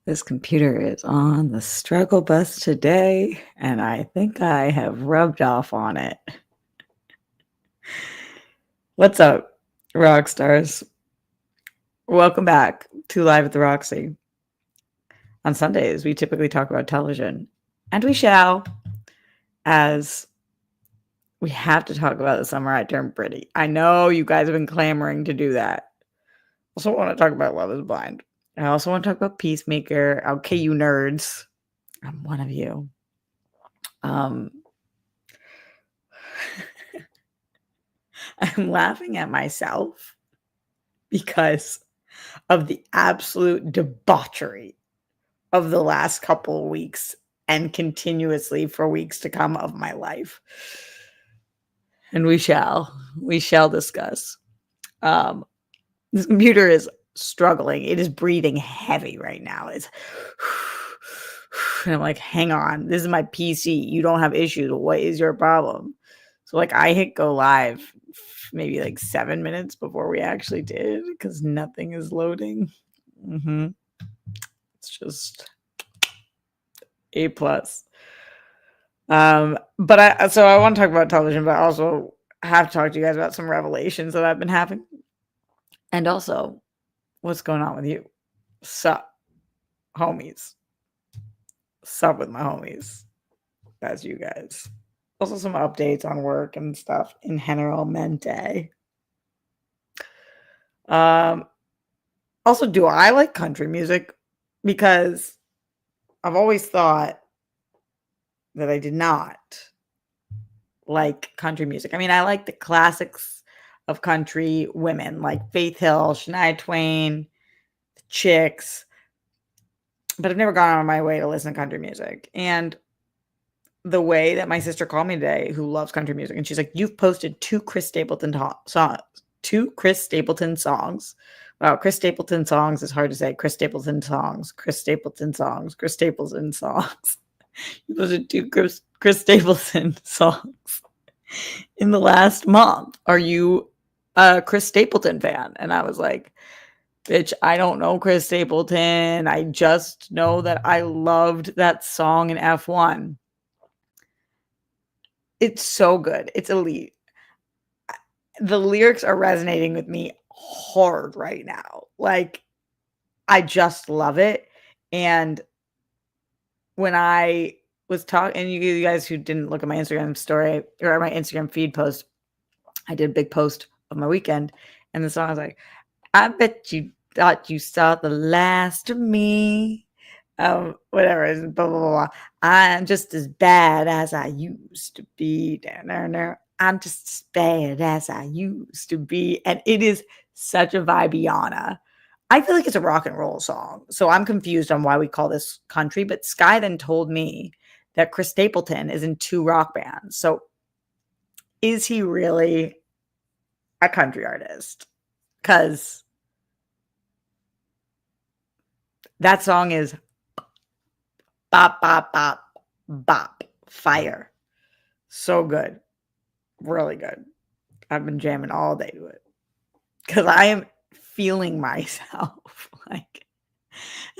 This computer is on the struggle bus today, and I think I have rubbed off on it. What's up, rock stars? Welcome back to Live at the Roxy. On Sundays, we typically talk about television, and we shall, as we have to talk about the summer I turned pretty. I know you guys have been clamoring to do that. Also want to talk about Love is Blind. I also want to talk about Peacemaker. Okay, you nerds. I'm one of you. I'm laughing at myself because of the absolute debauchery of the last couple of weeks and continuously for weeks to come of my life. And we shall discuss. This computer is struggling. It is breathing heavy right now. It's and I'm like, hang on, this is my PC. You don't have issues. What is your problem? So like I hit go live maybe like 7 minutes before we actually did because nothing is loading. It's just A+. But I want to talk about television, but I also have to talk to you guys about some revelations that I've been having. And also, what's going on with you? Sup, homies. Sup with my homies. That's you guys. Also some updates on work and stuff in generalmente. Also, do I like country music? Because I've always thought that I did not like country music. I mean, I like the classics of country women like Faith Hill, Shania Twain, the Chicks, but I've never gone out of my way to listen to country music. And the way that my sister called me today, who loves country music, and she's like, "You've posted two Chris Stapleton songs. Wow, Chris Stapleton songs is hard to say. Chris Stapleton songs. You posted two Chris Stapleton songs in the last month. Are you a Chris Stapleton fan?" And I was like, bitch, I don't know Chris Stapleton. I just know that I loved that song in F1. It's so good. It's elite. The lyrics are resonating with me hard right now. Like, I just love it. And when I was talking, and you guys who didn't look at my Instagram story or my Instagram feed post, I did a big post of my weekend. And the song was like, I bet you thought you saw the last of me. Whatever, blah, blah, blah. I'm just as bad as I used to be. I'm just as bad as I used to be. And it is such a vibiana. I feel like it's a rock and roll song. So I'm confused on why we call this country. But Sky then told me that Chris Stapleton is in 2 rock bands. So is he really a country artist? Because that song is bop, bop, bop, bop, fire. So good. Really good. I've been jamming all day to it. Because I am feeling myself. And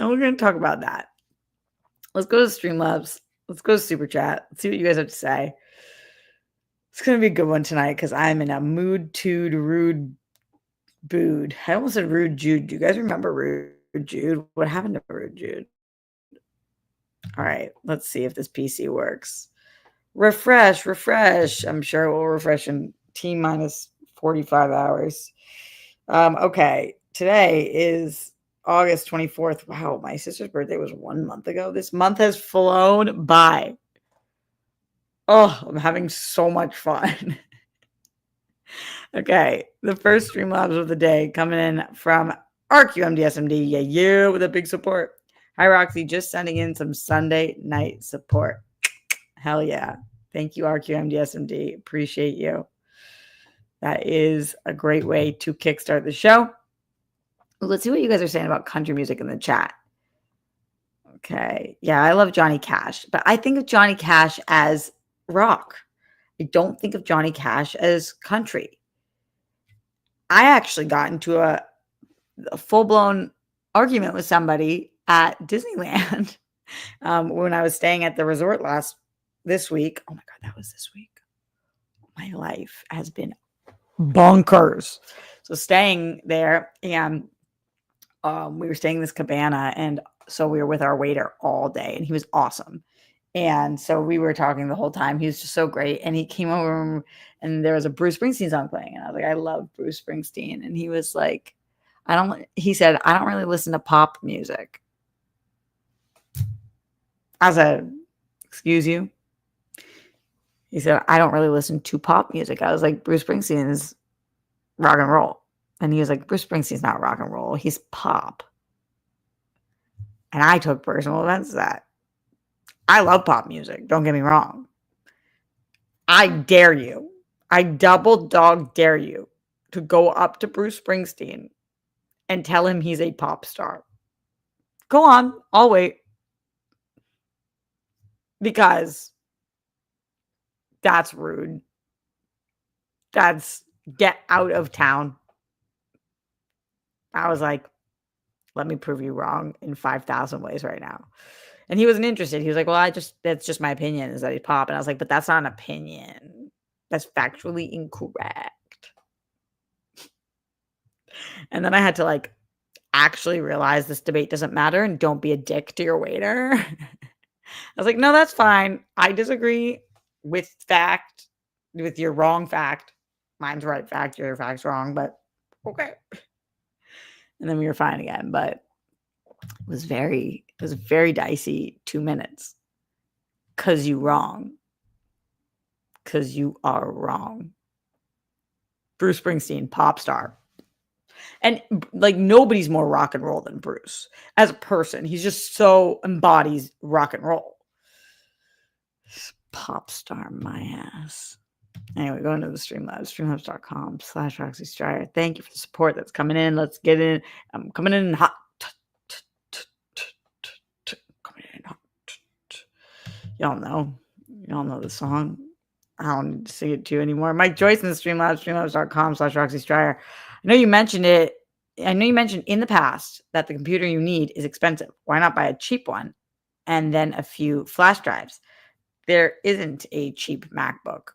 we're going to talk about that. Let's go to Streamlabs. Let's go to Super Chat. Let's see what you guys have to say. It's going to be a good one tonight because I'm in a rude bood. I almost said Rude Jude. Do you guys remember Rude Jude? What happened to Rude Jude? All right, let's see if this PC works. Refresh. I'm sure it will refresh in T-minus 45 hours. Okay, today is August 24th. Wow, my sister's birthday was 1 month ago. This month has flown by. Oh, I'm having so much fun. Okay, the first Streamlabs of the day coming in from RQMDSMD. Yeah, with a big support. Hi, Roxy, just sending in some Sunday night support. Hell yeah. Thank you, RQMDSMD. Appreciate you. That is a great way to kickstart the show. Let's see what you guys are saying about country music in the chat. Okay. Yeah, I love Johnny Cash, but I think of Johnny Cash as rock. I don't think of Johnny Cash as country. I actually got into a full-blown argument with somebody at Disneyland when I was staying at the resort this week. Oh my God, that was this week. My life has been bonkers. So staying there, and we were staying in this cabana, and so we were with our waiter all day, and he was awesome. And so we were talking the whole time. He was just so great. And he came over, and there was a Bruce Springsteen song playing. And I was like, I love Bruce Springsteen. And he was like, he said, I don't really listen to pop music. I said, excuse you? He said, I don't really listen to pop music. I was like, Bruce Springsteen is rock and roll. And he was like, Bruce Springsteen's not rock and roll. He's pop. And I took personal offense to that. I love pop music. Don't get me wrong. I dare you. I double dog dare you to go up to Bruce Springsteen and tell him he's a pop star. Go on. I'll wait. Because that's rude. That's get out of town. I was like, let me prove you wrong in 5,000 ways right now. And he wasn't interested. He was like, well, that's just my opinion is that he's pop. And I was like, but that's not an opinion. That's factually incorrect. And then I had to like actually realize this debate doesn't matter and don't be a dick to your waiter. I was like, no, that's fine. I disagree with your wrong fact. Mine's right fact, your fact's wrong, but okay. And then we were fine again, but it was very dicey 2 minutes. Cause you wrong. Cause you are wrong. Bruce Springsteen, pop star. And like nobody's more rock and roll than Bruce as a person. He's just so embodies rock and roll. Pop star, my ass. Anyway, go into the Streamlabs, streamlabs.com/Roxy Striar. Thank you for the support that's coming in. Let's get in. I'm coming in hot. Coming in hot. Y'all know the song. I don't need to sing it to you anymore. Mike Joyce in the Streamlabs, streamlabs.com/Roxy Striar. I know you mentioned it. I know you mentioned in the past that the computer you need is expensive. Why not buy a cheap one and then a few flash drives? There isn't a cheap MacBook.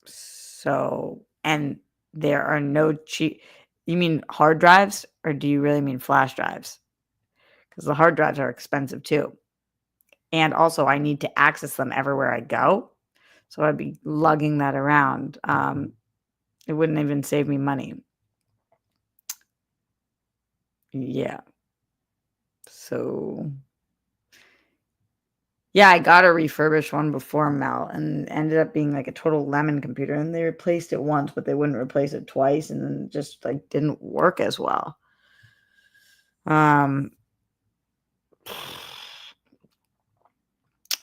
So, and there are no cheap. You mean hard drives or do you really mean flash drives? Because the hard drives are expensive too. And also I need to access them everywhere I go. So I'd be lugging that around. It wouldn't even save me money. Yeah. So, yeah, I got a refurbished one before Mel and ended up being like a total lemon computer. And they replaced it once, but they wouldn't replace it twice. And then it just like didn't work as well.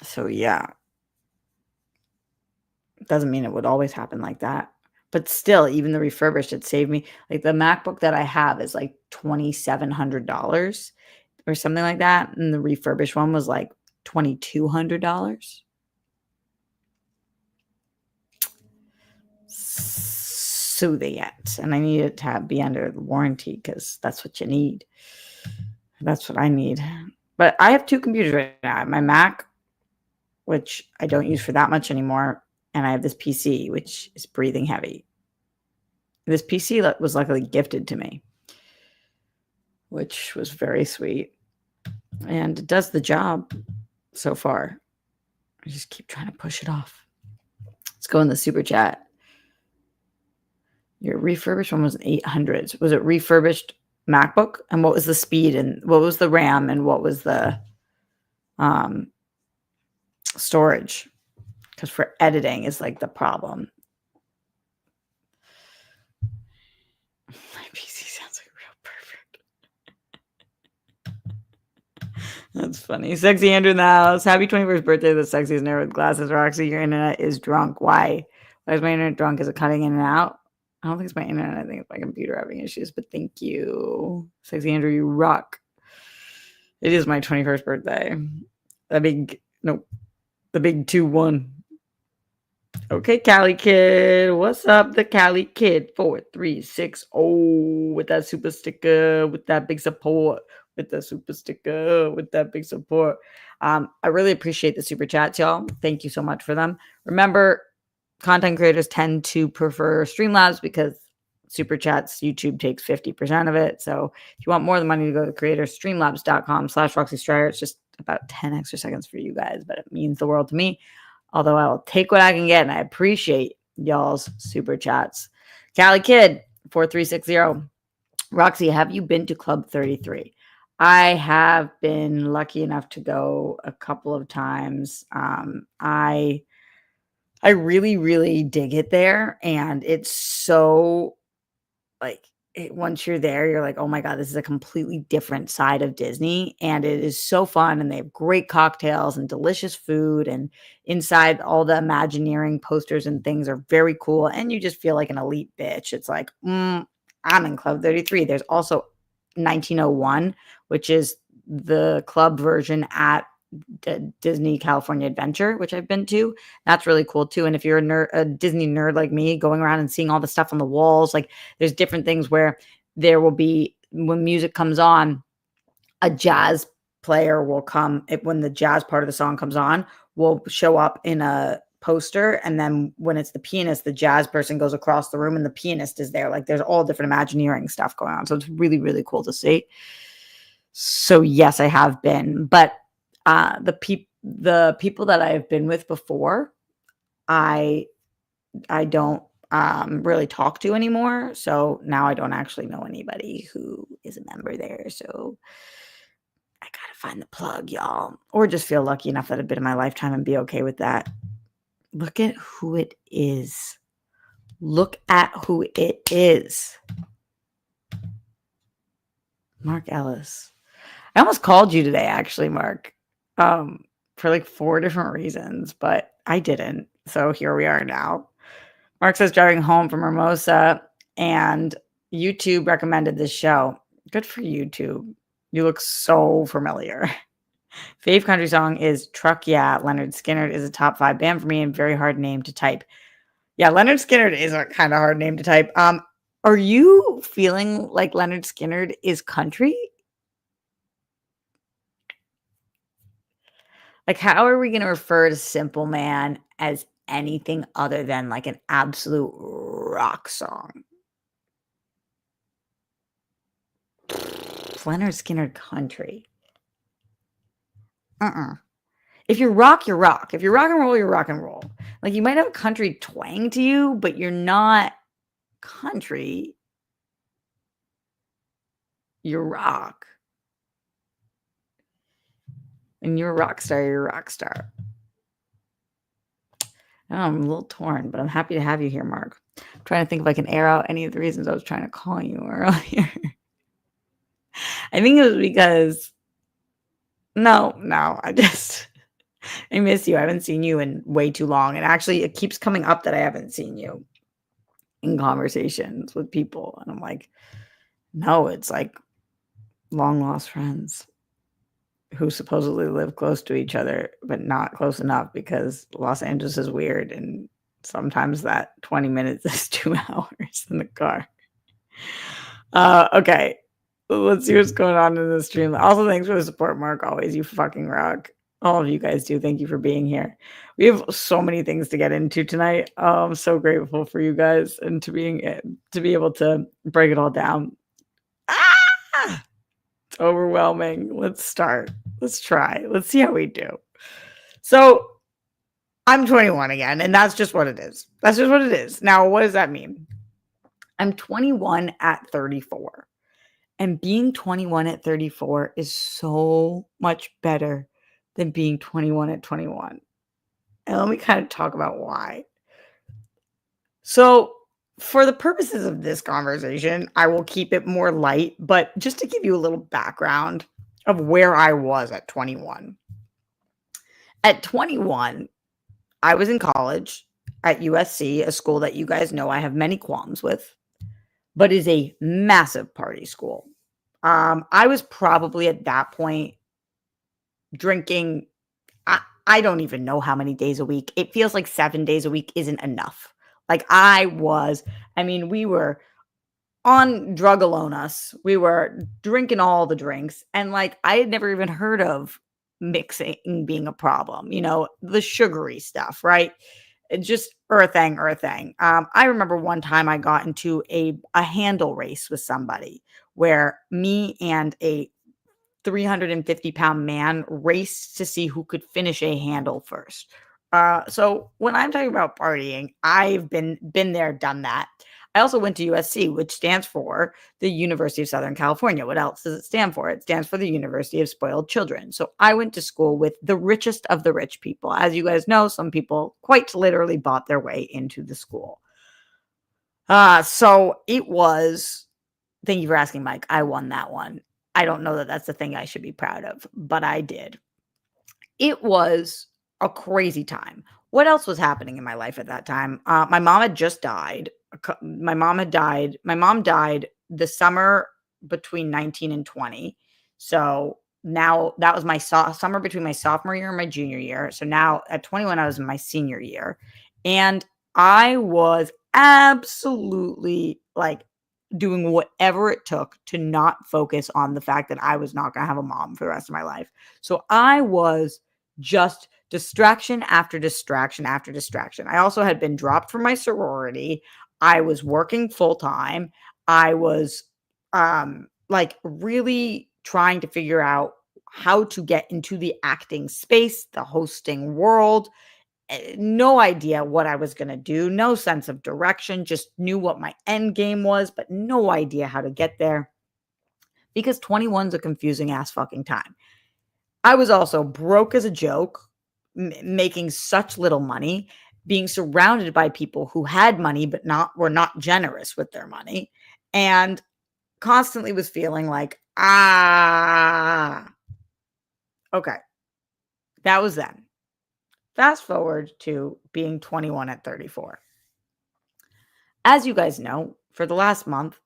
So yeah. Doesn't mean it would always happen like that. But still, even the refurbished, it saved me. Like the MacBook that I have is like $2,700 or something like that. And the refurbished one was like $2,200. So and I need it to be under the warranty because that's what you need. That's what I need. But I have two computers right now. I have my Mac, which I don't use for that much anymore. And I have this PC, which is breathing heavy. This PC was luckily gifted to me, which was very sweet. And it does the job so far. I just keep trying to push it off. Let's go in the super chat. Your refurbished one was an 800. Was it refurbished MacBook? And what was the speed and what was the RAM and what was the storage? Because for editing is like the problem. My PC sounds like real perfect. That's funny. Sexy Andrew in the house. Happy 21st birthday. The sexiest nerd with glasses. Roxy, your internet is drunk. Why? Why is my internet drunk? Is it cutting in and out? I don't think it's my internet. I think it's my computer having issues. But thank you. Sexy Andrew, you rock. It is my 21st birthday. The big 2-1. Okay, Cali Kid. What's up, the Cali Kid? 4360 with that super sticker, with that big support, with the super sticker, with that big support. I really appreciate the super chats, y'all. Thank you so much for them. Remember, content creators tend to prefer Streamlabs because super chats, YouTube takes 50% of it. So if you want more of the money to go to creators, streamlabs.com/Roxy Strider. It's just about 10 extra seconds for you guys, but it means the world to me. Although I will take what I can get, and I appreciate y'all's super chats. Cali Kid 4360. Roxy, have you been to Club 33? I have been lucky enough to go a couple of times. I really, really dig it there, and it's so like once you're there, you're like, oh my God, this is a completely different side of Disney. And it is so fun. And they have great cocktails and delicious food. And inside, all the Imagineering posters and things are very cool. And you just feel like an elite bitch. It's like, I'm in Club 33. There's also 1901, which is the club version at Disney California Adventure, which I've been to. That's really cool too. And if you're a Disney nerd like me, going around and seeing all the stuff on the walls, like there's different things where there will be, when music comes on, a jazz player will come when the jazz part of the song comes on, will show up in a poster. And then when it's the pianist, the jazz person goes across the room and the pianist is there. Like there's all different Imagineering stuff going on. So it's really, really cool to see. So yes, I have been, but the people that I've been with before, I don't really talk to anymore. So now I don't actually know anybody who is a member there. So I gotta find the plug, y'all, or just feel lucky enough that I've been in my lifetime and be okay with that. Look at who it is. Look at who it is. Mark Ellis. I almost called you today, actually, Mark, for like 4 different reasons, but I didn't. So here we are now. Mark says driving home from Hermosa, and YouTube recommended this show. Good for YouTube. You look so familiar. Fave country song is Truck Yeah. Leonard Skinner is a top 5 band for me and very hard name to type. Yeah, Leonard Skinner is a kind of hard name to type. Are you feeling like Leonard Skinner is country? Like, how are we going to refer to Simple Man as anything other than like an absolute rock song? Leonard Skinner country. If you're rock, you're rock. If you're rock and roll, you're rock and roll. Like you might have a country twang to you, but you're not country. You're rock. And you're a rock star, you're a rock star. I'm a little torn, but I'm happy to have you here, Mark. I'm trying to think if I can air out any of the reasons I was trying to call you earlier. I think it was because no, I miss you. I haven't seen you in way too long. And actually it keeps coming up that I haven't seen you in conversations with people. And I'm like, no, it's like long lost friends who supposedly live close to each other, but not close enough because Los Angeles is weird. And sometimes that 20 minutes is 2 hours in the car. Okay. Let's see what's going on in the stream. Also, thanks for the support, Mark. Always, you fucking rock. All of you guys do. Thank you for being here. We have so many things to get into tonight. I'm so grateful for you guys and to be able to break it all down. It's overwhelming. Let's start. Let's try. Let's see how we do. So I'm 21 again, and that's just what it is. That's just what it is. Now, what does that mean? I'm 21 at 34. And being 21 at 34 is so much better than being 21 at 21. And let me kind of talk about why. So, for the purposes of this conversation, I will keep it more light, but just to give you a little background of where I was at 21. At 21, I was in college at USC, a school that you guys know I have many qualms with, but is a massive party school. I was probably at that point drinking. I don't even know how many days a week. It feels like 7 days a week isn't enough. Like, I mean, we were on drug alone us. We were drinking all the drinks, and, like, I had never even heard of mixing being a problem, the sugary stuff, right? Just earthing, earthing. I remember one time I got into a handle race with somebody where me and a 350-pound man raced to see who could finish a handle first. So when I'm talking about partying, I've been there, done that. I also went to USC, which stands for the University of Southern California. What else does it stand for? It stands for the University of Spoiled Children. So I went to school with the richest of the rich people. As you guys know, some people quite literally bought their way into the school. So it was, thank you for asking, Mike. I won that one. I don't know that that's the thing I should be proud of, but I did. It was a crazy time. What else was happening in my life at that time? My mom had just died. My mom had died. My mom died the summer between 19 and 20. So now that was my summer between my sophomore year and my junior year. So now at 21, I was in my senior year. And I was absolutely like doing whatever it took to not focus on the fact that I was not going to have a mom for the rest of my life. So I was just distraction after distraction after distraction. I also had been dropped from my sorority. I was working full time. I was like really trying to figure out how to get into the acting space, the hosting world. No idea what I was going to do, no sense of direction, just knew what my end game was, but no idea how to get there because 21 is a confusing ass fucking time. I was also broke as a joke, making such little money, being surrounded by people who had money but were not generous with their money, and constantly was feeling like, okay, that was then. Fast forward to being 21 at 34. As you guys know, for the last month,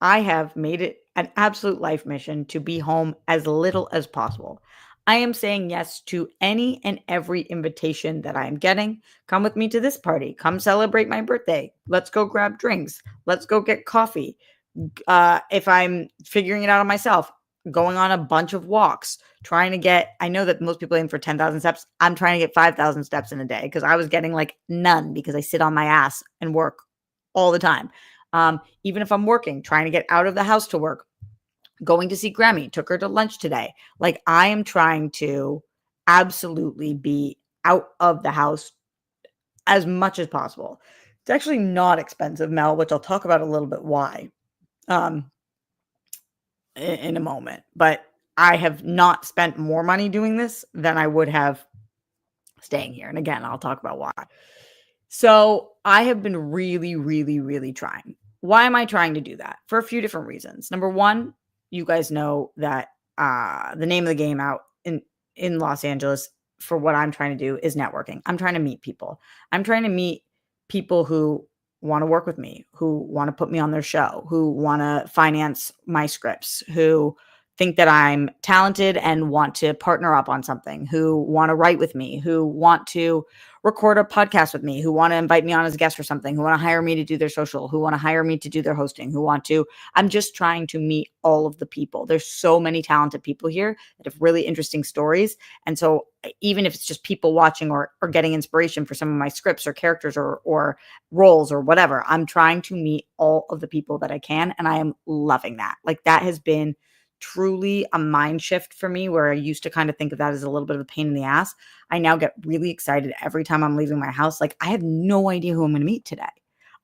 I have made it an absolute life mission to be home as little as possible. I am saying yes to any and every invitation that I am getting. Come with me to this party. Come celebrate my birthday. Let's go grab drinks. Let's go get coffee. If I'm figuring it out on myself, going on a bunch of walks, trying to get, I know that most people aim for 10,000 steps. I'm trying to get 5,000 steps in a day because I was getting like none because I sit on my ass and work all the time. Even if I'm working, trying to get out of the house to work, going to see Grammy, took her to lunch today. Like I am trying to absolutely be out of the house as much as possible. It's actually not expensive, Mel, which I'll talk about a little bit why um, in a moment. But I have not spent more money doing this than I would have staying here. And again, I'll talk about why. So I have been really, really, really trying. Why am I trying to do that? For a few different reasons. Number one, you guys know that the name of the game out in Los Angeles for what I'm trying to do is networking. I'm trying to meet people. I'm trying to meet people who want to work with me, who want to put me on their show, who want to finance my scripts, who think that I'm talented and want to partner up on something, who want to write with me, who want to record a podcast with me, who want to invite me on as a guest for something, who want to hire me to do their social, who want to hire me to do their hosting, I'm just trying to meet all of the people. There's so many talented people here that have really interesting stories. And so even if it's just people watching or getting inspiration for some of my scripts or characters or roles or whatever, I'm trying to meet all of the people that I can. And I am loving that. Like that has been truly a mind shift for me where I used to kind of think of that as a little bit of a pain in the ass. I now get really excited every time I'm leaving my house. Like I have no idea who I'm going to meet today.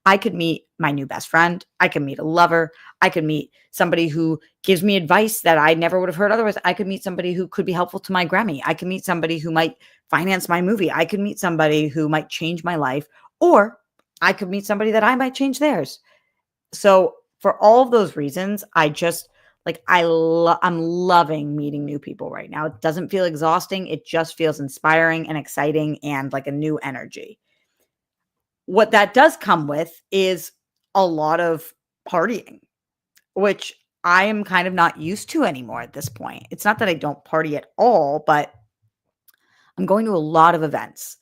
I could meet my new best friend. I could meet a lover. I could meet somebody who gives me advice that I never would have heard otherwise. I could meet somebody who could be helpful to my Grammy. I could meet somebody who might finance my movie. I could meet somebody who might change my life, or I could meet somebody that I might change theirs. So for all of those reasons, I just like I'm loving meeting new people right now. It doesn't feel exhausting. It just feels inspiring and exciting and like a new energy. What that does come with is a lot of partying, which I am kind of not used to anymore at this point. It's not that I don't party at all, but I'm going to a lot of events.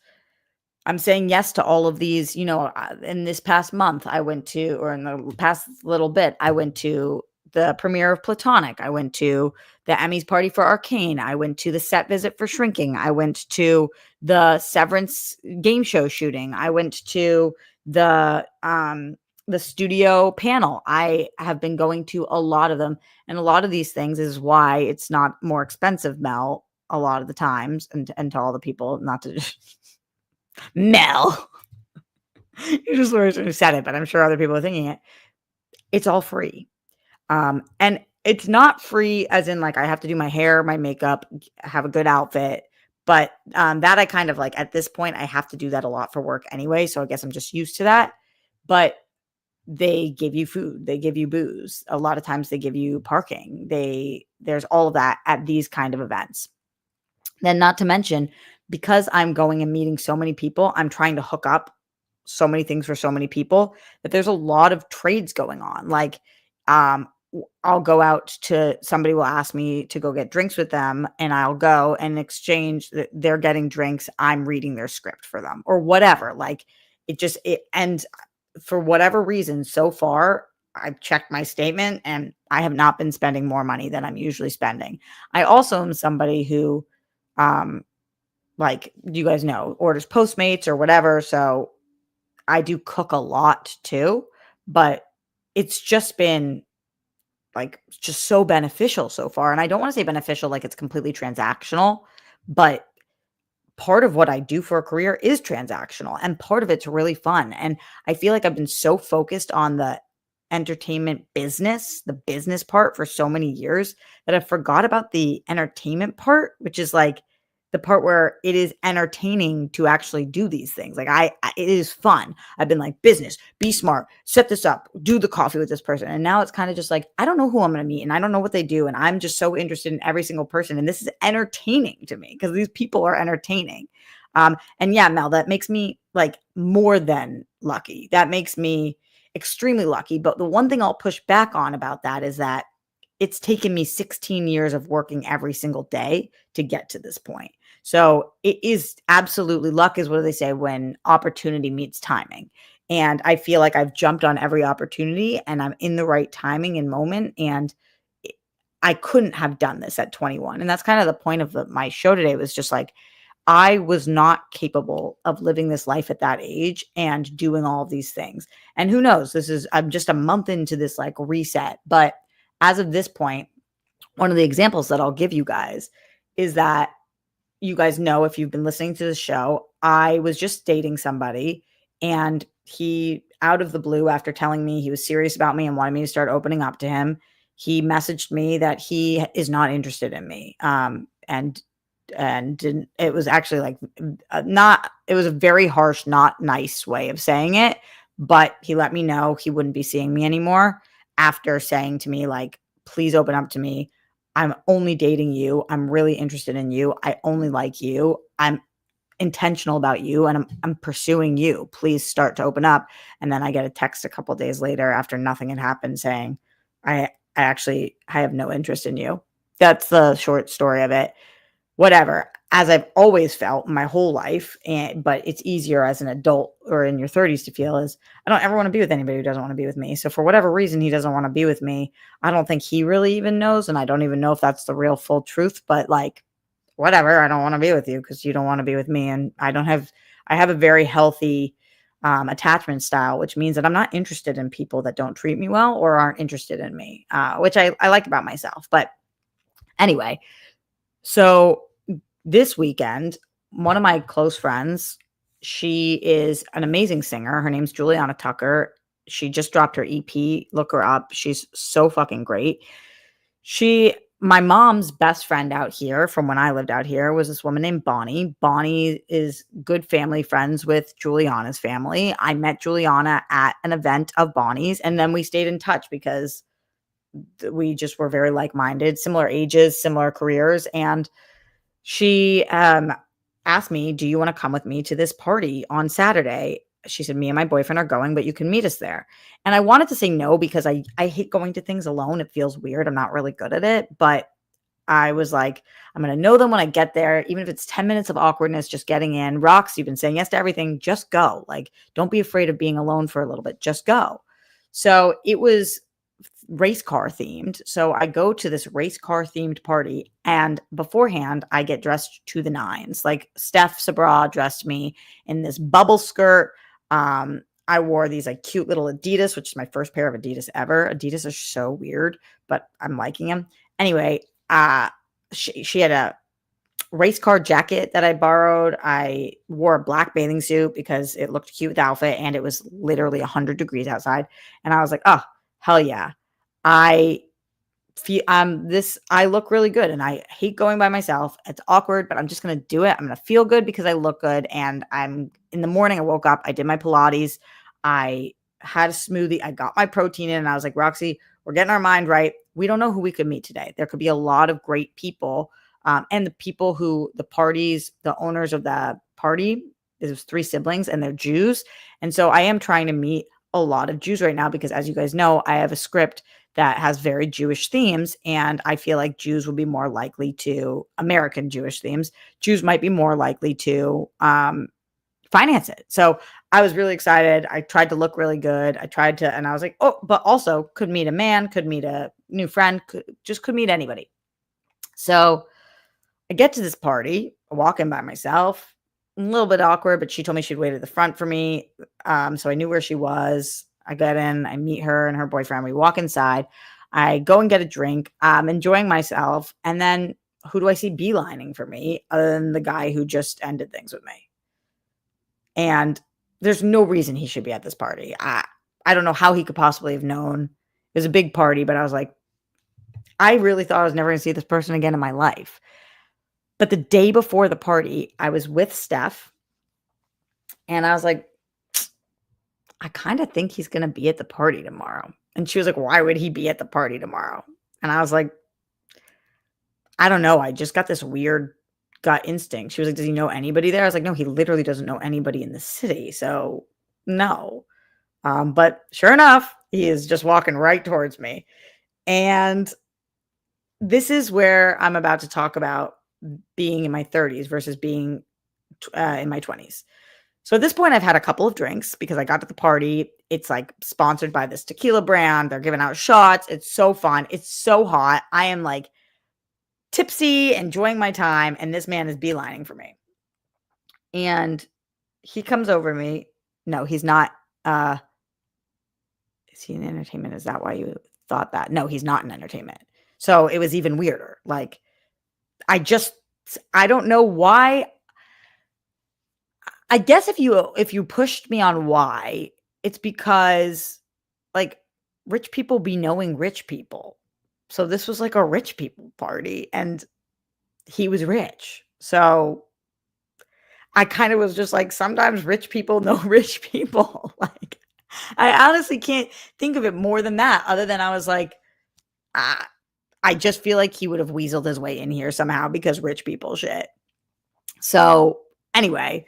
I'm saying yes to all of these, in this past month, I went to, or in the past little bit, I went to the premiere of Platonic. I went to the Emmys party for Arcane. I went to the set visit for Shrinking. I went to the Severance game show shooting. I went to the studio panel. I have been going to a lot of them, and a lot of these things is why it's not more expensive, Mel, a lot of the times, and to all the people, not to Mel. You just literally said it, but I'm sure other people are thinking it. It's all free. And it's not free as in like I have to do my hair, my makeup, have a good outfit. But that I kind of like at this point, I have to do that a lot for work anyway. So I guess I'm just used to that. But they give you food, they give you booze. A lot of times they give you parking. There's all of that at these kind of events. Then not to mention, because I'm going and meeting so many people, I'm trying to hook up so many things for so many people that there's a lot of trades going on. Like, I'll go out to somebody will ask me to go get drinks with them, and I'll go and exchange. They're getting drinks. I'm reading their script for them or whatever. Like and for whatever reason, so far, I've checked my statement and I have not been spending more money than I'm usually spending. I also am somebody who, like you guys know, orders Postmates or whatever. So I do cook a lot too, but it's just been like just so beneficial so far. And I don't want to say beneficial like it's completely transactional, but part of what I do for a career is transactional and part of it's really fun. And I feel like I've been so focused on the entertainment business, the business part for so many years that I forgot about the entertainment part, which is like the part where it is entertaining to actually do these things. Like it is fun. I've been like business, be smart, set this up, do the coffee with this person. And now it's kind of just like, I don't know who I'm going to meet and I don't know what they do. And I'm just so interested in every single person. And this is entertaining to me because these people are entertaining. And yeah, Mel, that makes me like more than lucky. That makes me extremely lucky. But the one thing I'll push back on about that is that it's taken me 16 years of working every single day to get to this point. So it is absolutely luck is what they say when opportunity meets timing. And I feel like I've jumped on every opportunity and I'm in the right timing and moment. And I couldn't have done this at 21. And that's kind of the point of my show today was just like, I was not capable of living this life at that age and doing all of these things. And who knows, I'm just a month into this like reset. But as of this point, one of the examples that I'll give you guys is that you guys know, if you've been listening to the show, I was just dating somebody and he, out of the blue, after telling me he was serious about me and wanted me to start opening up to him, he messaged me that he is not interested in me. And didn't, it was actually like it was a very harsh, not nice way of saying it, but he let me know he wouldn't be seeing me anymore after saying to me, like, please open up to me. I'm only dating you. I'm really interested in you. I only like you. I'm intentional about you and I'm pursuing you. Please start to open up. And then I get a text a couple days later after nothing had happened saying, I have no interest in you. That's the short story of it. Whatever, as I've always felt my whole life, but it's easier as an adult or in your 30s to feel is I don't ever want to be with anybody who doesn't want to be with me. So for whatever reason, he doesn't want to be with me. I don't think he really even knows. And I don't even know if that's the real full truth, but like, whatever, I don't want to be with you because you don't want to be with me. And I have a very healthy attachment style, which means that I'm not interested in people that don't treat me well or aren't interested in me, which I like about myself. But anyway, so this weekend, one of my close friends, she is an amazing singer. Her name's Juliana Tucker. She just dropped her EP. Look her up. She's so fucking great. My mom's best friend out here from when I lived out here was this woman named Bonnie. Bonnie is good family friends with Juliana's family. I met Juliana at an event of Bonnie's, and then we stayed in touch because we just were very like-minded, similar ages, similar careers. And she asked me, do you want to come with me to this party on Saturday? She said, me and my boyfriend are going, but you can meet us there. And I wanted to say no because I hate going to things alone. It feels weird. I'm not really good at it, but I was like, I'm going to know them when I get there, even if it's 10 minutes of awkwardness, just getting in. Rocks, you've been saying yes to everything. Just go. Like, don't be afraid of being alone for a little bit. Just go. So it was race car themed. So I go to this race car themed party, and beforehand I get dressed to the nines. Like Steph Sabra dressed me in this bubble skirt. I wore these like cute little Adidas, which is my first pair of Adidas ever. Adidas are so weird, but I'm liking them. Anyway, she had a race car jacket that I borrowed. I wore a black bathing suit because it looked cute with the outfit, and it was literally 100 degrees outside. And I was like, oh, hell yeah. I feel I look really good, and I hate going by myself. It's awkward, but I'm just gonna do it. I'm gonna feel good because I look good. And I'm in the morning, I woke up, I did my Pilates, I had a smoothie, I got my protein in, and I was like, Roxy, we're getting our mind right. We don't know who we could meet today. There could be a lot of great people. And the people the owners of the party, there's 3 siblings and they're Jews. And so I am trying to meet a lot of Jews right now because, as you guys know, I have a script that has very Jewish themes. And I feel like Jews will be more likely to, American Jewish themes, Jews might be more likely to finance it. So I was really excited. I tried to look really good. And I was like, oh, but also could meet a man, could meet a new friend, could meet anybody. So I get to this party, walking by myself, a little bit awkward, but she told me she'd wait at the front for me. So I knew where she was. I get in, I meet her and her boyfriend. We walk inside. I go and get a drink. I'm enjoying myself. And then who do I see beelining for me other than the guy who just ended things with me? And there's no reason he should be at this party. I don't know how he could possibly have known. It was a big party, but I was like, I really thought I was never going to see this person again in my life. But the day before the party, I was with Steph, and I was like, I kind of think he's going to be at the party tomorrow. And she was like, why would he be at the party tomorrow? And I was like, I don't know. I just got this weird gut instinct. She was like, does he know anybody there? I was like, no, he literally doesn't know anybody in the city. So no. But sure enough, he is just walking right towards me. And this is where I'm about to talk about being in my 30s versus being in my 20s. So at this point, I've had a couple of drinks because I got to the party. It's like sponsored by this tequila brand. They're giving out shots. It's so fun. It's so hot. I am like tipsy, enjoying my time, and this man is beelining for me. And he comes over to me. No, he's not. Is he in entertainment? Is that why you thought that? No, he's not in entertainment. So it was even weirder. Like, I don't know why. I guess if you pushed me on why, it's because like rich people be knowing rich people. So this was like a rich people party, and he was rich. So I kind of was just like, sometimes rich people know rich people. Like, I honestly can't think of it more than that, other than I was like, I just feel like he would have weaseled his way in here somehow because rich people shit. So anyway,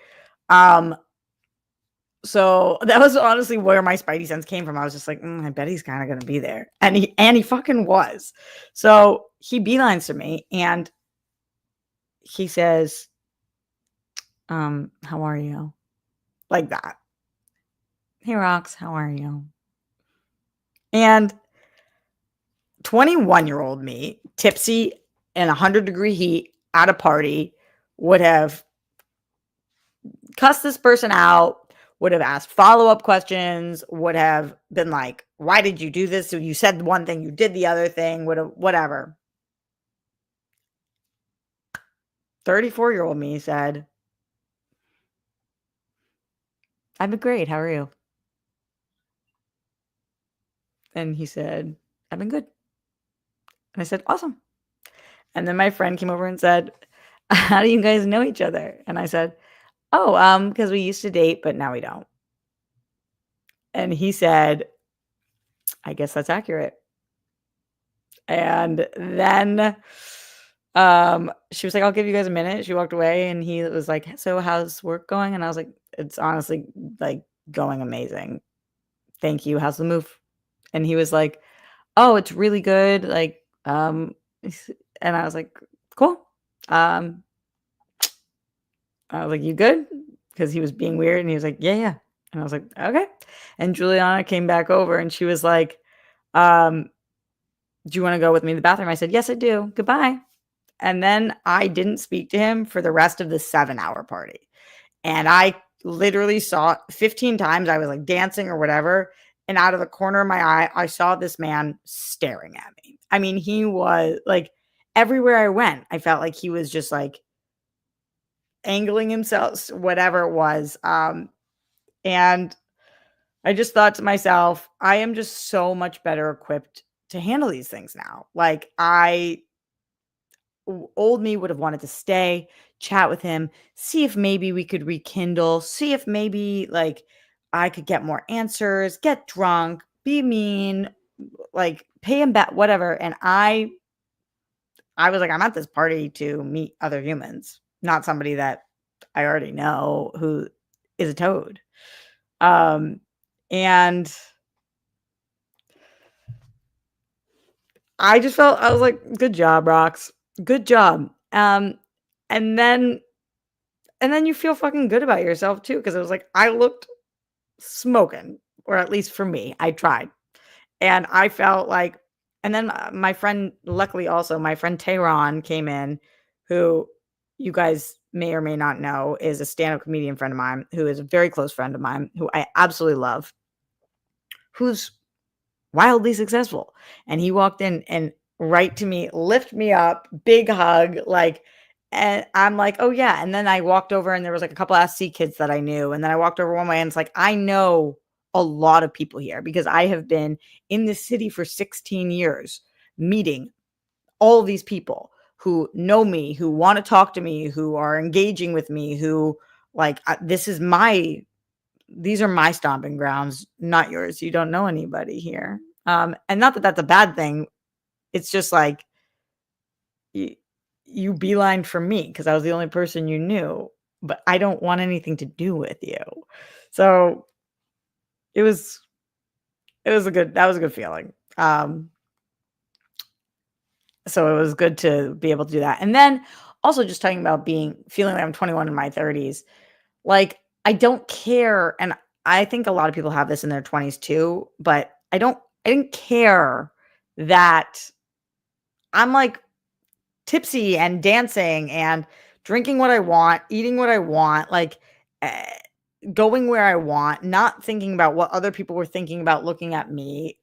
so that was honestly where my spidey sense came from. I was just like, I bet he's kind of going to be there. And he fucking was. So he beelines to me and he says, how are you? Like that. Hey, Rox, how are you? And 21-year-old me, tipsy in 100-degree heat at a party, would have cussed this person out, would have asked follow-up questions, would have been like, why did you do this? So you said one thing, you did the other thing, whatever. 34-year-old me said, I've been great. How are you? And he said, I've been good. And I said, awesome. And then my friend came over and said, how do you guys know each other? And I said, oh, because we used to date, but now we don't. And he said, I guess that's accurate. And then she was like, I'll give you guys a minute. She walked away and he was like, so how's work going? And I was like, it's honestly like going amazing. Thank you. How's the move? And he was like, oh, it's really good. Like, And I was like, cool. I was like, you good? Because he was being weird. And he was like, yeah, yeah. And I was like, okay. And Juliana came back over and she was like, do you want to go with me to the bathroom? I said, yes, I do. Goodbye. And then I didn't speak to him for the rest of the 7-hour party. And I literally saw 15 times I was like dancing or whatever. And out of the corner of my eye, I saw this man staring at me. I mean, he was like everywhere I went, I felt like he was just like angling himself, whatever it was. And I just thought to myself, I am just so much better equipped to handle these things now. Like old me would have wanted to stay, chat with him, see if maybe we could rekindle, see if maybe like I could get more answers, get drunk, be mean, like pay him back, whatever. And I was like, I'm at this party to meet other humans, not somebody that I already know who is a toad. And I just felt I was like, good job, Rox. Good job. And then you feel fucking good about yourself too, because it was like I looked smoking, or at least for me, I tried. And I felt like, and then my friend, luckily also, my friend Tehran came in, who you guys may or may not know is a stand-up comedian friend of mine, who is a very close friend of mine, who I absolutely love, who's wildly successful. And he walked in and right to me, lift me up, big hug, like, and I'm like, oh yeah. And then I walked over and there was like a couple of SC kids that I knew. And then I walked over one way and it's like, I know a lot of people here because I have been in this city for 16 years, meeting all of these people who know me, who want to talk to me, who are engaging with me, who like, these are my stomping grounds, not yours. You don't know anybody here. And not that that's a bad thing. It's just like you beeline for me because I was the only person you knew, but I don't want anything to do with you. So it was that was a good feeling. So it was good to be able to do that. And then also just talking about feeling like I'm 21 in my 30s. Like I don't care, and I think a lot of people have this in their 20s too, but I didn't care that I'm like tipsy and dancing and drinking what I want, eating what I want, like going where I want, not thinking about what other people were thinking about looking at me,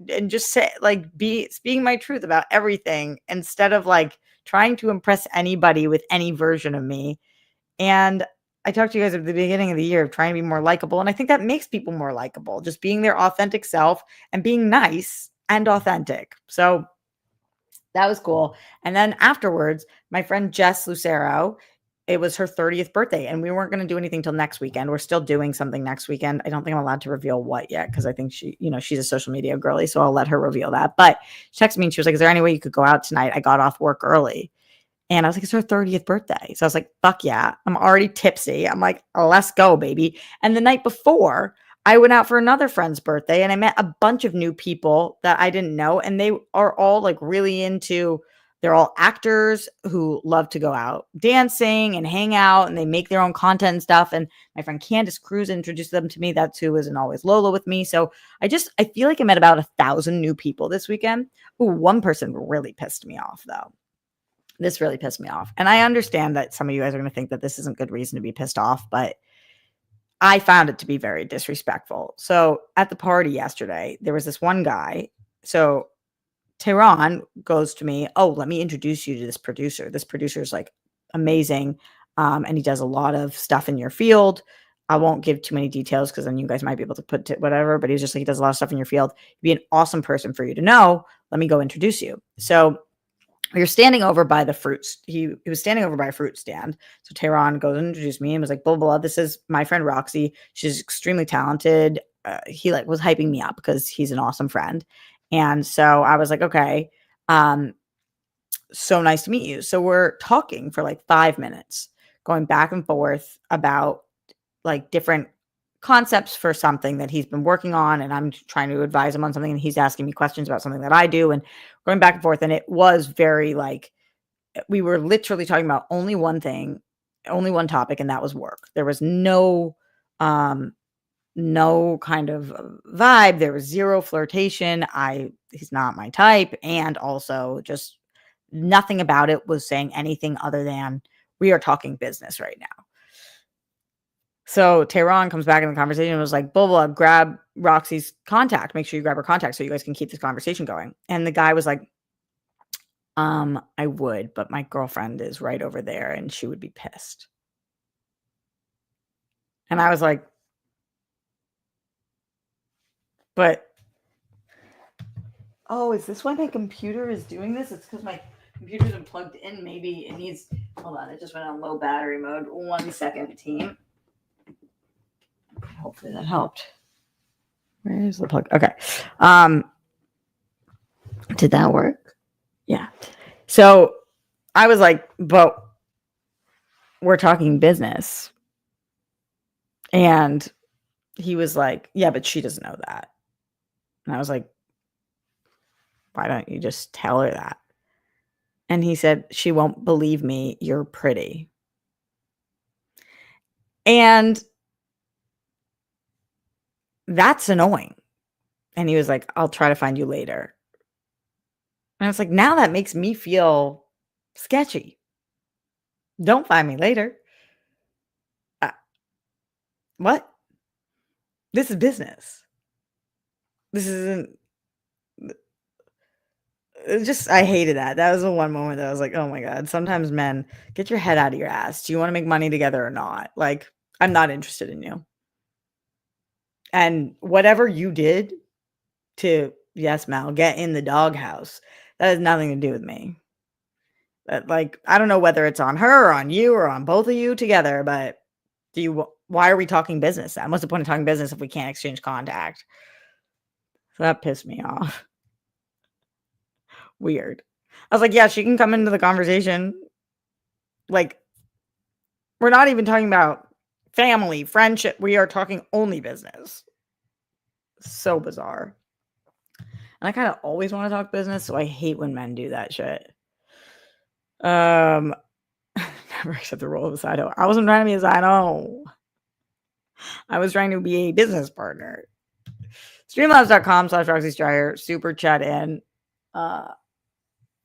and just speaking my truth about everything instead of like trying to impress anybody with any version of me. And I talked to you guys at the beginning of the year of trying to be more likable. And I think that makes people more likable, just being their authentic self and being nice and authentic. So that was cool. And then afterwards, my friend Jess Lucero, it was her 30th birthday, and we weren't going to do anything till next weekend. We're still doing something next weekend. I don't think I'm allowed to reveal what yet because I think she's a social media girly, so I'll let her reveal that. But she texted me and she was like, "Is there any way you could go out tonight? I got off work early." And I was like, it's her 30th birthday. So I was like, fuck yeah. I'm already tipsy. I'm like, let's go, baby. And the night before, I went out for another friend's birthday and I met a bunch of new people that I didn't know. And they are all like really they're all actors who love to go out dancing and hang out, and they make their own content and stuff. And my friend Candace Cruz introduced them to me. That's who is in Always Lola with me. So I feel like I met about 1,000 new people this weekend. Ooh, one person really pissed me off though. This really pissed me off. And I understand that some of you guys are going to think that this isn't good reason to be pissed off, but I found it to be very disrespectful. So at the party yesterday, there was this one guy. So Tehran goes to me, oh, let me introduce you to this producer. This producer is like amazing. And he does a lot of stuff in your field. I won't give too many details because then you guys might be able to put whatever, but he's just like, he does a lot of stuff in your field. He'd be an awesome person for you to know. Let me go introduce you. So we were standing over by the fruits. He was standing over by a fruit stand. So Tehran goes and introduced me and was like, blah, blah, blah. This is my friend Roxy. She's extremely talented. He was hyping me up because he's an awesome friend. And so I was like, okay, so nice to meet you. So we're talking for like 5 minutes, going back and forth about like different concepts for something that he's been working on, and I'm trying to advise him on something, and he's asking me questions about something that I do, and going back and forth. And it was very like we were literally talking about only one thing, only one topic, and that was work. There was no kind of vibe. There was zero flirtation. He's not my type. And also just nothing about it was saying anything other than we are talking business right now. So Tehran comes back in the conversation and was like, blah, blah, grab Roxy's contact. Make sure you grab her contact so you guys can keep this conversation going. And the guy was like, I would, but my girlfriend is right over there and she would be pissed. And I was like, but, oh, is this why my computer is doing this? It's because my computer isn't plugged in. Maybe it needs, hold on, it just went on low battery mode. 1 second, team. Hopefully that helped. Where's the plug? Okay. Did that work? Yeah. So I was like, but we're talking business. And he was like, yeah, but she doesn't know that. And I was like, why don't you just tell her that? And he said, she won't believe me. You're pretty. And that's annoying. And he was like, I'll try to find you later. And I was like, now that makes me feel sketchy. Don't find me later. What? This is business. This isn't. Just, I hated that. That was the one moment that I was like, oh my God, sometimes men, get your head out of your ass. Do you want to make money together or not? Like, I'm not interested in you. And whatever you did to, yes, Mal, get in the doghouse, that has nothing to do with me. That, like, I don't know whether it's on her or on you or on both of you together, but why are we talking business then? What's the point of talking business if we can't exchange contact? So that pissed me off. Weird. I was like, yeah, she can come into the conversation. Like, we're not even talking about family, friendship. We are talking only business. So bizarre. And I kind of always want to talk business, so I hate when men do that shit. Never accept the role of a side hoe. I wasn't trying to be a side hoe. I was trying to be a business partner. Streamlabs.com/RoxyStryer. Super chat in.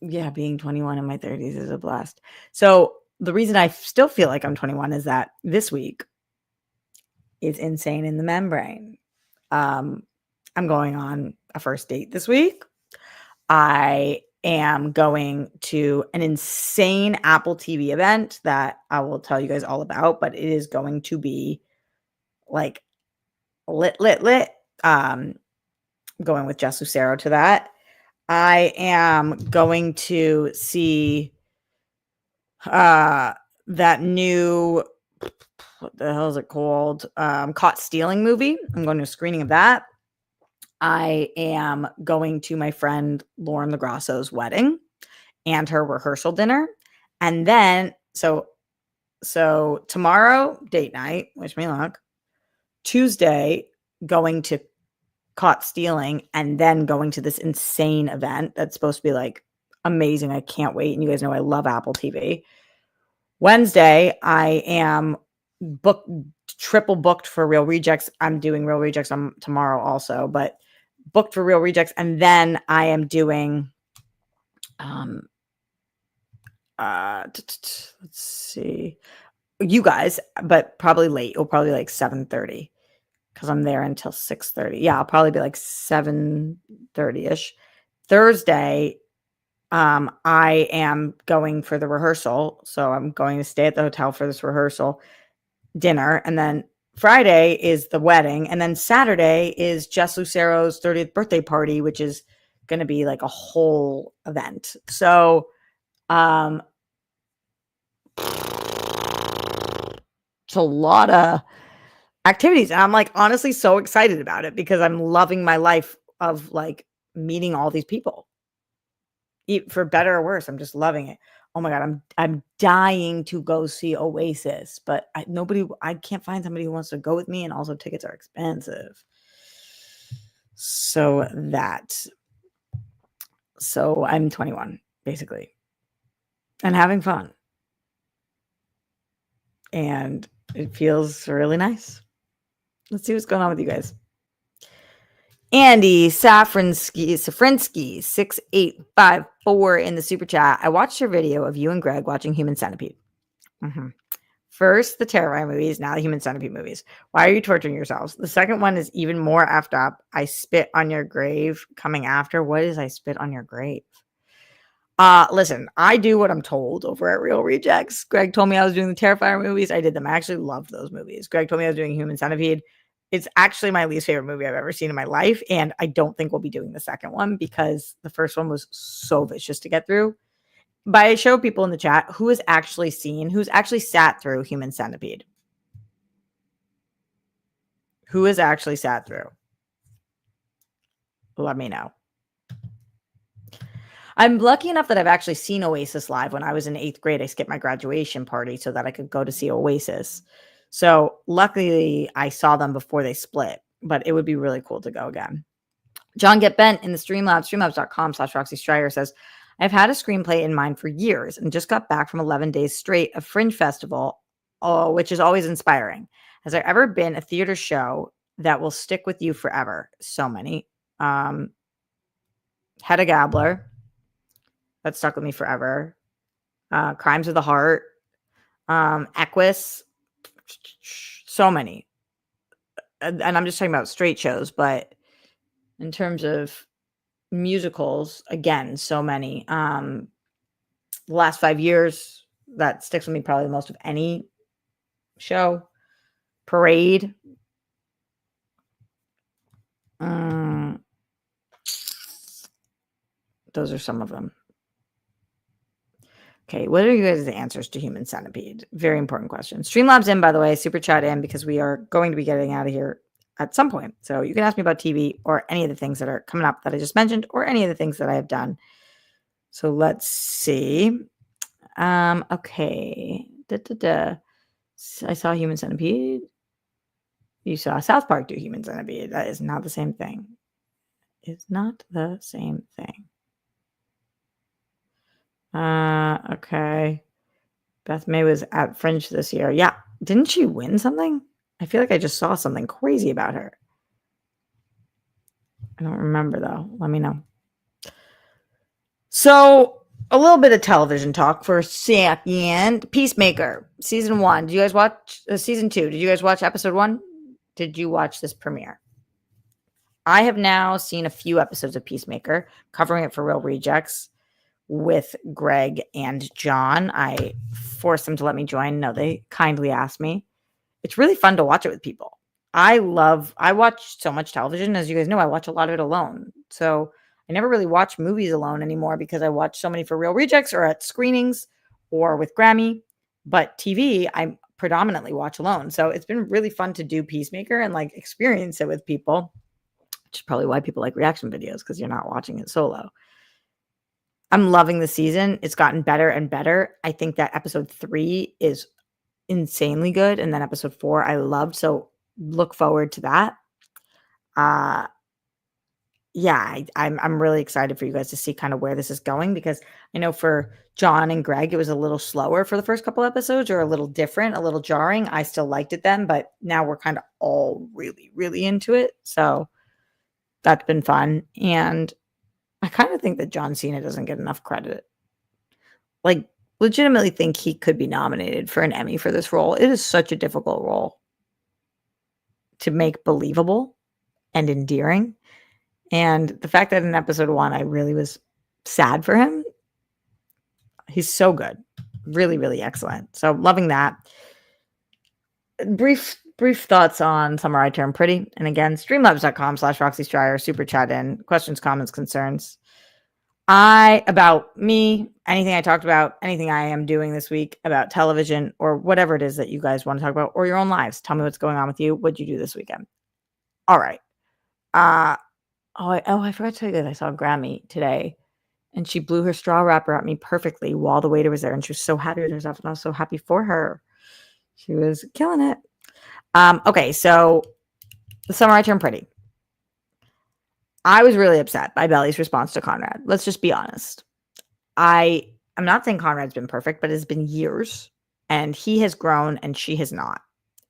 Yeah, being 21 in my 30s is a blast. So the reason I still feel like I'm 21 is that this week is Insane in the Membrane. I'm going on a first date this week. I am going to an insane Apple TV event that I will tell you guys all about, but it is going to be like lit. Going with Jess Lucero to that. I am going to see that new, what the hell is it called? Caught Stealing movie. I'm going to a screening of that. I am going to my friend Lauren LaGrasso's wedding and her rehearsal dinner. And then, so tomorrow, date night, wish me luck. Tuesday, going to Caught Stealing, and then going to this insane event that's supposed to be like amazing. I can't wait. And you guys know I love Apple TV. Wednesday, I am triple booked for Real Rejects. I'm doing Real Rejects on tomorrow also, but booked for Real Rejects. And then I am doing, let's see, you guys, but probably late. It'll probably be like 7:30 because I'm there until 6:30. Yeah, I'll probably be like 7:30ish. Thursday, I am going for the rehearsal. So I'm going to stay at the hotel for this rehearsal dinner. And then Friday is the wedding. And then Saturday is Jess Lucero's 30th birthday party, which is going to be like a whole event. So, it's a lot of activities. And I'm like, honestly, so excited about it because I'm loving my life of like meeting all these people. For better or worse, I'm just loving it. Oh my God, I'm dying to go see Oasis, but I can't find somebody who wants to go with me, and also tickets are expensive. So I'm 21, basically. and having fun. And it feels really nice. Let's see what's going on with you guys. Andy Safrinsky 6854 in the super chat. I watched your video of you and Greg watching Human Centipede. Mm-hmm. First, the Terrifier movies, now the Human Centipede movies. Why are you torturing yourselves? The second one is even more effed up. I spit on your grave coming after. What is I spit on your grave? Listen, I do what I'm told over at Real Rejects. Greg told me I was doing the Terrifier movies. I did them. I actually loved those movies. Greg told me I was doing Human Centipede. It's actually my least favorite movie I've ever seen in my life. And I don't think we'll be doing the second one because the first one was so vicious to get through. But I show people in the chat who's actually sat through Human Centipede. Who has actually sat through? Let me know. I'm lucky enough that I've actually seen Oasis live. When I was in 8th grade, I skipped my graduation party so that I could go to see Oasis. So luckily I saw them before they split, but it would be really cool to go again. John Get Bent in the Streamlabs, streamlabs.com/Roxy Stryer says, I've had a screenplay in mind for years and just got back from 11 days straight of Fringe Festival, which is always inspiring. Has there ever been a theater show that will stick with you forever? So many. Hedda Gabler. That stuck with me forever. Crimes of the Heart. Equus. So many. And I'm just talking about straight shows, but in terms of musicals, again, so many. The last 5 years, that sticks with me probably the most of any show. Parade. Those are some of them. Okay, what are you guys' answers to Human Centipede? Very important question. Streamlabs in, by the way, super chat in, because we are going to be getting out of here at some point. So you can ask me about TV or any of the things that are coming up that I just mentioned, or any of the things that I have done. So let's see. Okay. I saw Human Centipede. You saw South Park do Human Centipede. That is not the same thing. It's not the same thing. Okay. Beth May was at Fringe this year. Yeah. Didn't she win something? I feel like I just saw something crazy about her. I don't remember, though. Let me know. So, a little bit of television talk for a second. Peacemaker, season 1. Did you guys watch season 2? Did you guys watch episode 1? Did you watch this premiere? I have now seen a few episodes of Peacemaker, covering it for Real Rejects with Greg and John. I forced them to let me join. No, they kindly asked me. It's really fun to watch it with people. I watch so much television. As you guys know, I watch a lot of it alone. So I never really watch movies alone anymore because I watch so many for Real Rejects or at screenings or with Grammy. But TV, I predominantly watch alone. So it's been really fun to do Peacemaker and like experience it with people, which is probably why people like reaction videos, because you're not watching it solo. I'm loving the season. It's gotten better and better. I think that episode 3 is insanely good. And then episode 4, I loved. So look forward to that. Yeah, I'm really excited for you guys to see kind of where this is going, because I know for John and Greg, it was a little slower for the first couple episodes, or a little different, a little jarring. I still liked it then, but now we're kind of all really, really into it. So that's been fun. And I kind of think that John Cena doesn't get enough credit. Like, legitimately think he could be nominated for an Emmy for this role. It is such a difficult role to make believable and endearing. And the fact that in episode 1, I really was sad for him. He's so good. Really, really excellent. So loving that. Brief thoughts on Summer I Turned Pretty. And again, streamlabs.com/Roxy Stryer, super chat in, questions, comments, concerns. About me, anything I talked about, anything I am doing this week about television, or whatever it is that you guys want to talk about, or your own lives. Tell me what's going on with you. What'd you do this weekend? All right. I forgot to tell you that I saw Grammy today, and she blew her straw wrapper at me perfectly while the waiter was there, and she was so happy with herself, and I was so happy for her. She was killing it. Okay, so the Summer I Turned Pretty. I was really upset by Belly's response to Conrad. Let's just be honest. I I'm not saying Conrad's been perfect, but it's been years and he has grown and she has not.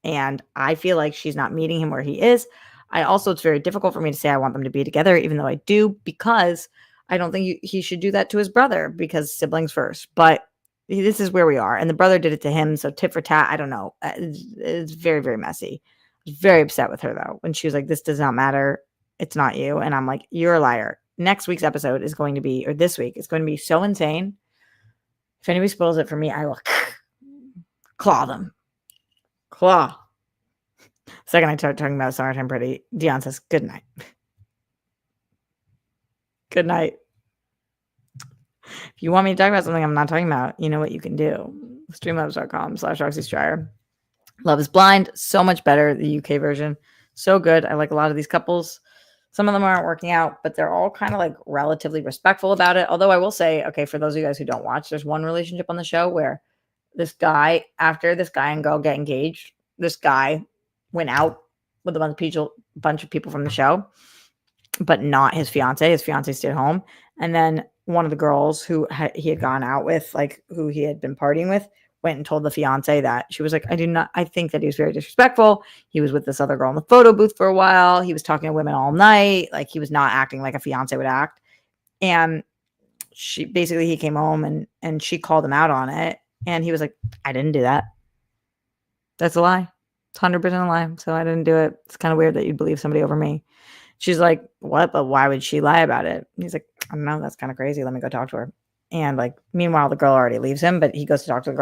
And I feel like she's not meeting him where he is. It's very difficult for me to say I want them to be together, even though I do, because I don't think he should do that to his brother because siblings first. But this is where we are. And the brother did it to him. So tit for tat, I don't know. It's very, very messy. I was very upset with her though when she was like, this does not matter. It's not you. And I'm like, you're a liar. Next week's episode is going to be, or this week, is going to be so insane. If anybody spoils it for me, I will claw them. Claw. Second I start talking about Summertime Pretty, Dion says, good night. Good night. If you want me to talk about something I'm not talking about, you know what you can do. Streamlabs.com/Roxy Stryer. Love is Blind. So much better. The UK version. So good. I like a lot of these couples. Some of them aren't working out, but they're all kind of like relatively respectful about it. Although I will say, okay, for those of you guys who don't watch, there's one relationship on the show where this guy, after this guy and girl get engaged, this guy went out with a bunch of people from the show, but not his fiance. His fiance stayed home. And then one of the girls who he had gone out with, like who he had been partying with, went and told the fiance that she was like, I think that he was very disrespectful. He was with this other girl in the photo booth for a while. He was talking to women all night. Like he was not acting like a fiance would act. And he came home and she called him out on it. And he was like, I didn't do that. That's a lie. It's 100% a lie. So I didn't do it. It's kind of weird that you'd believe somebody over me. She's like, what? But why would she lie about it? He's like, I don't know. That's kind of crazy. Let me go talk to her. And like, meanwhile, the girl already leaves him, but he goes to talk to the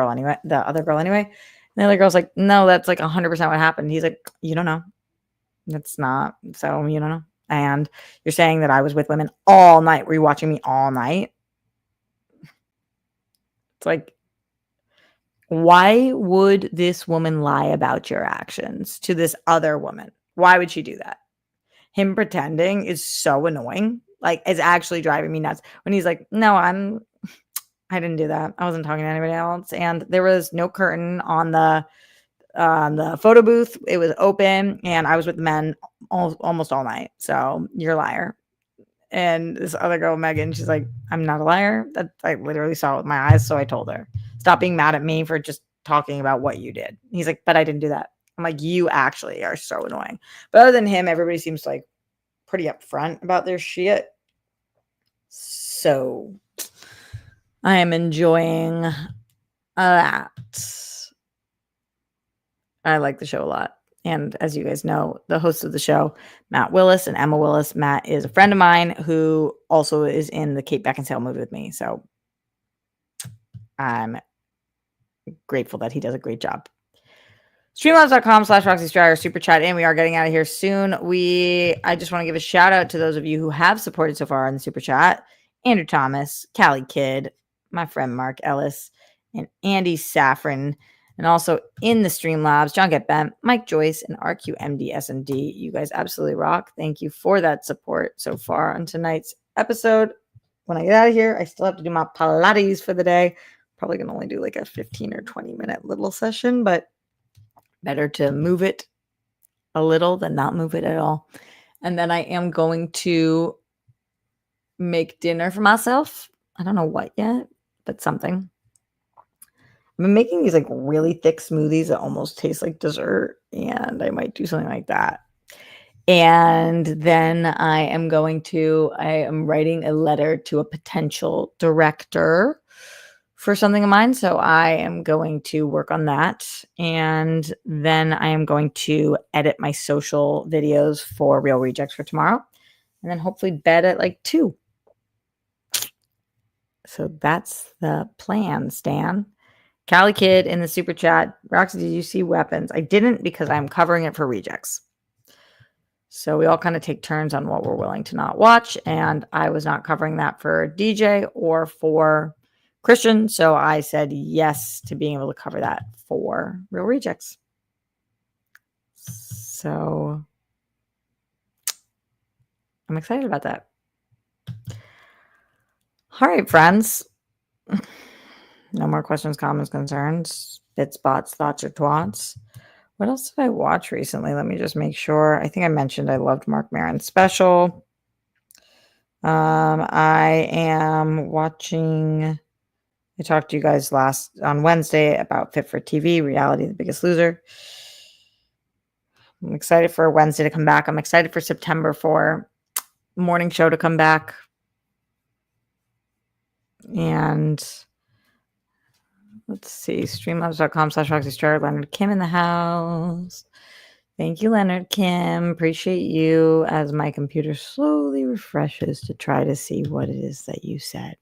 other girl anyway. And the other girl's like, no, that's like 100% what happened. He's like, you don't know. That's not. So you don't know. And you're saying that I was with women all night. Were you watching me all night? It's like, why would this woman lie about your actions to this other woman? Why would she do that? Him pretending is so annoying. Like, it's actually driving me nuts. When he's like, no, I didn't do that. I wasn't talking to anybody else. And there was no curtain on the photo booth. It was open and I was with men almost all night. So you're a liar. And this other girl, Megan, she's like, I'm not a liar. That I literally saw it with my eyes. So I told her, stop being mad at me for just talking about what you did. He's like, but I didn't do that. I'm like, you actually are so annoying. But other than him, everybody seems like pretty upfront about their shit. So I am enjoying that. I like the show a lot. And as you guys know, the hosts of the show, Matt Willis and Emma Willis. Matt is a friend of mine who also is in the Kate Beckinsale movie with me. So I'm grateful that he does a great job. Streamlabs.com/Roxy Stryer super chat in. We are getting out of here soon. I just want to give a shout out to those of you who have supported so far on the super chat. Andrew Thomas, Callie Kidd, my friend Mark Ellis, and Andy Saffron. And also in the Streamlabs, John Get Bent, Mike Joyce, and RQMDSND. You guys absolutely rock. Thank you for that support so far on tonight's episode. When I get out of here, I still have to do my Pilates for the day. Probably going to only do like a 15 or 20 minute little session, but better to move it a little than not move it at all. And then I am going to make dinner for myself. I don't know what yet, but something. I've been making these like really thick smoothies that almost taste like dessert, and I might do something like that. And then I am writing a letter to a potential director for something of mine. So I am going to work on that. And then I am going to edit my social videos for Real Rejects for tomorrow. And then hopefully bed at like 2. So that's the plan, Stan. Callie Kidd in the super chat. Roxy, did you see Weapons? I didn't because I'm covering it for Rejects. So we all kind of take turns on what we're willing to not watch. And I was not covering that for DJ or for Christian. So I said yes to being able to cover that for Real Rejects. So I'm excited about that. All right, friends. No more questions, comments, concerns, bits, bots, thoughts, or twats. What else did I watch recently? Let me just make sure. I think I mentioned I loved Mark Maron's special. I am watching I talked to you guys on Wednesday about Fit for TV, Reality, The Biggest Loser. I'm excited for Wednesday to come back. I'm excited for September for morning show to come back. And let's see, streamlabs.com/RoxyStar. Leonard Kim in the house. Thank you, Leonard Kim. Appreciate you as my computer slowly refreshes to try to see what it is that you said.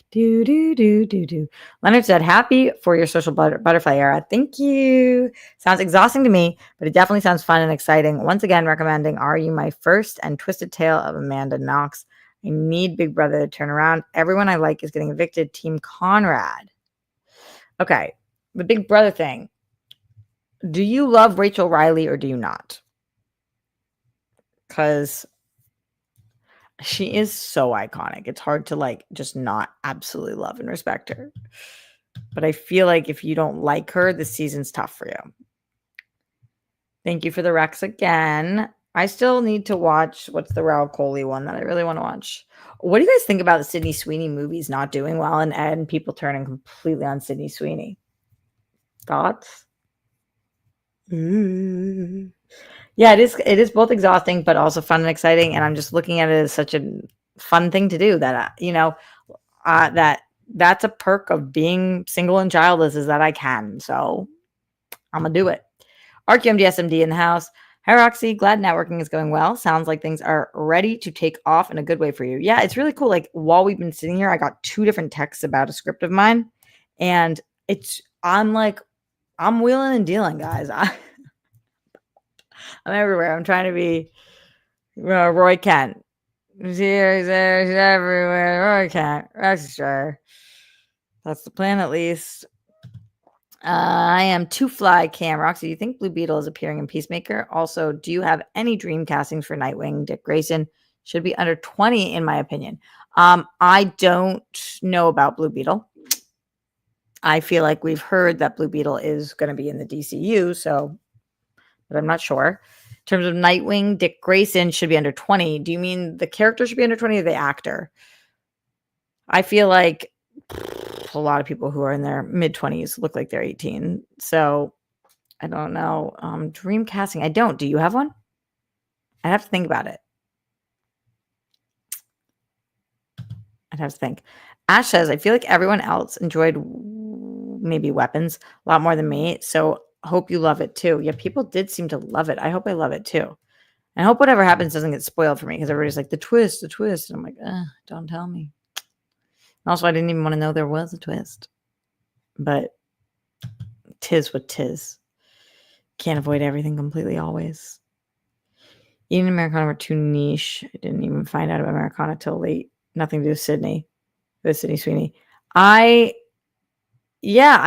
Do. Leonard said, happy for your social butterfly era. Thank you. Sounds exhausting to me, but it definitely sounds fun and exciting. Once again, recommending Are You My First and Twisted Tale of Amanda Knox. I need Big Brother to turn around. Everyone I like is getting evicted. Team Conrad. Okay, the Big Brother thing. Do you love Rachel Riley or do you not? Because she is so iconic. It's hard to like just not absolutely love and respect her. But I feel like if you don't like her, this season's tough for you. Thank you for the Rex again. I still need to watch what's the Raul Coley one that I really want to watch. What do you guys think about the Sydney Sweeney movies not doing well and people turning completely on Sydney Sweeney? Thoughts? Yeah, it is both exhausting but also fun and exciting, and I'm just looking at it as such a fun thing to do that that's a perk of being single and childless is that I can. So I'm gonna do it. RQMDSMD in the house. Hi Roxy, glad networking is going well. Sounds like things are ready to take off in a good way for you. Yeah, it's really cool. Like while we've been sitting here, I got 2 different texts about a script of mine, and I'm wheeling and dealing, guys. I'm everywhere. I'm trying to be Roy Kent. He's here, he's there, he's everywhere. Roy Kent. That's sure. That's the plan, at least. I am Too Fly Cam. Roxy, do you think Blue Beetle is appearing in Peacemaker? Also, do you have any dream castings for Nightwing? Dick Grayson should be under 20, in my opinion. I don't know about Blue Beetle. I feel like we've heard that Blue Beetle is going to be in the DCU, but I'm not sure. In terms of Nightwing, Dick Grayson should be under 20. Do you mean the character should be under 20 or the actor? I feel like a lot of people who are in their mid-20s look like they're 18. So I don't know. Dream casting. I don't. Do you have one? I'd have to think about it. I'd have to think. Ash says, I feel like everyone else enjoyed maybe Weapons a lot more than me. So hope you love it too. Yeah, people did seem to love it. I hope I love it too. And I hope whatever happens doesn't get spoiled for me because everybody's like, the twist. And I'm like, don't tell me. And also, I didn't even want to know there was a twist. But tis what tis. Can't avoid everything completely always. Eating Americana were too niche. I didn't even find out about Americana till late. Nothing to do with Sydney. With Sydney Sweeney. I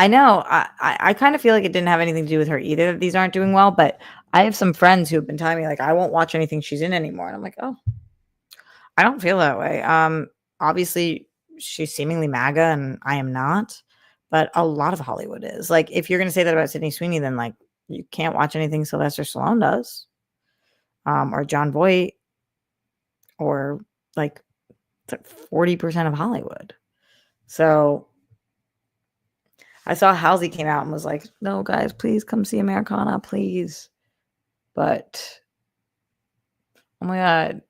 know. I kind of feel like it didn't have anything to do with her either. These aren't doing well, but I have some friends who have been telling me like I won't watch anything she's in anymore. And I'm like, oh, I don't feel that way. Obviously she's seemingly MAGA and I am not, but a lot of Hollywood is. Like if you're gonna say that about Sydney Sweeney, then like you can't watch anything Sylvester Stallone does. Or John Voight, or like 40% of Hollywood. So I saw Halsey came out and was like, no, guys, please come see Americana, please. But, oh my God.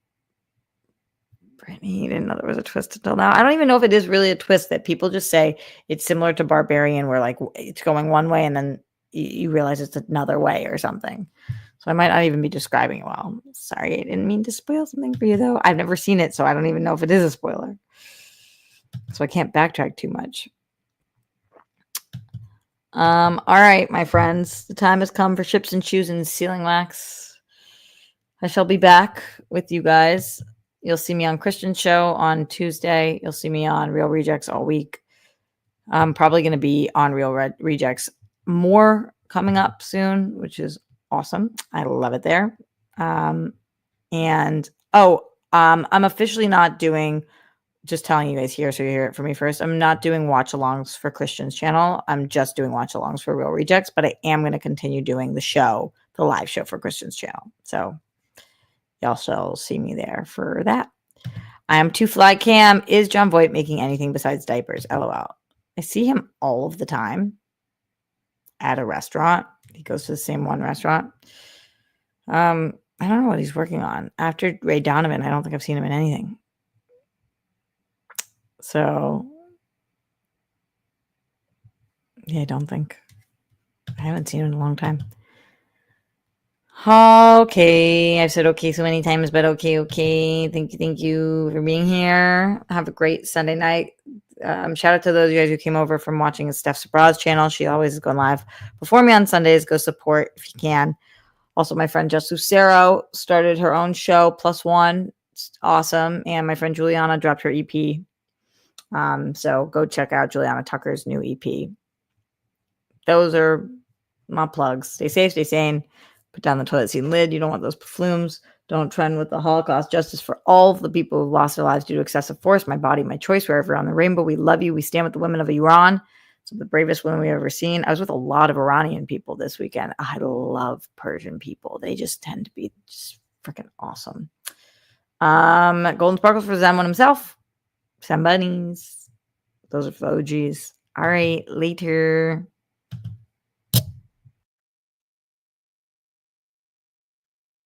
Brittany didn't know there was a twist until now. I don't even know if it is really a twist that people just say it's similar to Barbarian where like it's going one way and then you realize it's another way or something. So I might not even be describing it well. Sorry, I didn't mean to spoil something for you though. I've never seen it, so I don't even know if it is a spoiler. So I can't backtrack too much. All right, my friends. The time has come for Ships and Shoes and Sealing Wax. I shall be back with you guys. You'll see me on Christian's show on Tuesday. You'll see me on Real Rejects all week. I'm probably going to be on Real Rejects more coming up soon, which is awesome. I love it there. I'm officially not doing, just telling you guys here so you hear it from me first. I'm not doing watch-alongs for Christian's channel. I'm just doing watch-alongs for Real Rejects, but I am going to continue doing the live show for Christian's channel. So y'all shall see me there for that. I am Too Fly Cam. Is John Voight making anything besides diapers? LOL. I see him all of the time at a restaurant. He goes to the same one restaurant. I don't know what he's working on. After Ray Donovan, I don't think I've seen him in anything. So, yeah, I haven't seen him in a long time. Okay, I've said okay so many times, but okay. Thank you for being here. Have a great Sunday night. Shout out to those of you guys who came over from watching Steph Sabraz channel. She always is going live before me on Sundays. Go support if you can. Also, my friend Jess Lucero started her own show, Plus One. It's awesome. And my friend Juliana dropped her EP. So go check out Juliana Tucker's new EP. Those are my plugs. Stay safe, stay sane. Put down the toilet seat lid. You don't want those flumes. Don't trend with the Holocaust. Justice for all of the people who lost their lives due to excessive force. My body, my choice. Wherever on the rainbow, we love you. We stand with the women of Iran. Some of the bravest women we've ever seen. I was with a lot of Iranian people this weekend. I love Persian people. They just tend to be just freaking awesome. Golden Sparkles for Zen One himself. Sam Bunnies. Those are for the OGs. All right, later.